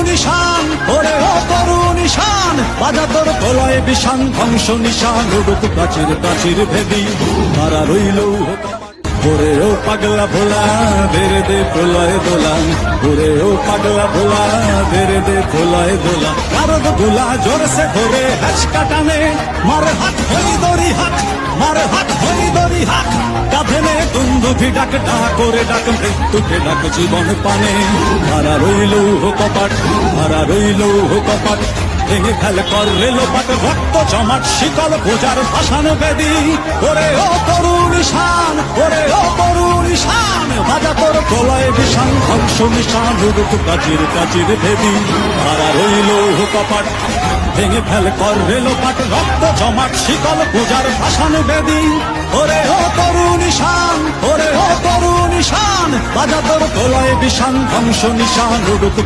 নিশান, ওরে ও তরুণ নিশান, বাজা তোর গলায় বিষান ধ্বংস নিশান, উড়ুক প্রাচীর প্রাচীর ভেদি মারা রইল। ওরে ও পাগলা ভোলা বেরে দে প্রলয় দোলা, ওরে ও পাগলা ভোলা বেরে দে প্রলয় দোলা, কারদ গোলা জোরসে ধরে হ্যাচকা টানে, মার হাত হই দড়ি হাত, মার হাত হই দড়ি হাত, কাঁধে নে দুন্দুভি ডাক ডাক করে ডাক মৃত্যুকে ডাক জীবন পানে, মারা রইল কপাট, মারা রইল কপাট, ভেঙে ফেলে কর রেলোপাট, রক্ত জমাট শিকল পূজার ভাসান বেদি, ওরে ও তরুণ নিশান, ওরে ও তরুণ নিশান, বাজা তোর প্রলয় বিষান ধ্বংস নিশান, উড়ুক প্রাচীর প্রাচীর ভেদি মারা রইল কপাট, ভেঙে ফেলে কর রেলোপাট, রক্ত জমাট শিকল পূজার ভাসান বেদি, ওরে ও তরুণ নিশান, ওরে ও তরুণ নিশান, বাজা তোর প্রলয় বিষান ধ্বংস নিশান, উড়ুক